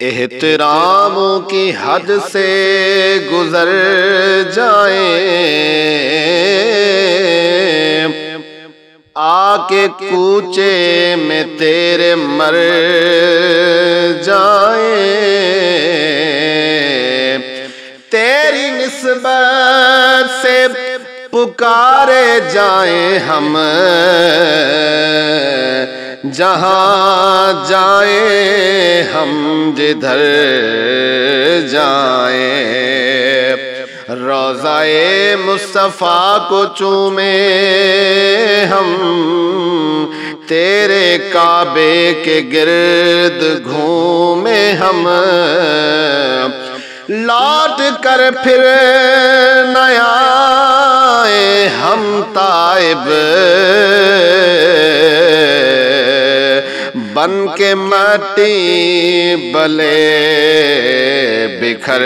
احتراموں کی حد سے گزر جائیں، آ کے کوچے میں تیرے مر جائیں، تیری نسبت سے پکارے جائیں ہم، جہاں جائیں ہم جدھر جائیں، روضہ مصطفیٰ کو چومیں ہم، تیرے کعبے کے گرد گھومیں ہم، لوٹ کر پھر نہ آئیں ہم تائب، بن کے مٹی بلے بکھر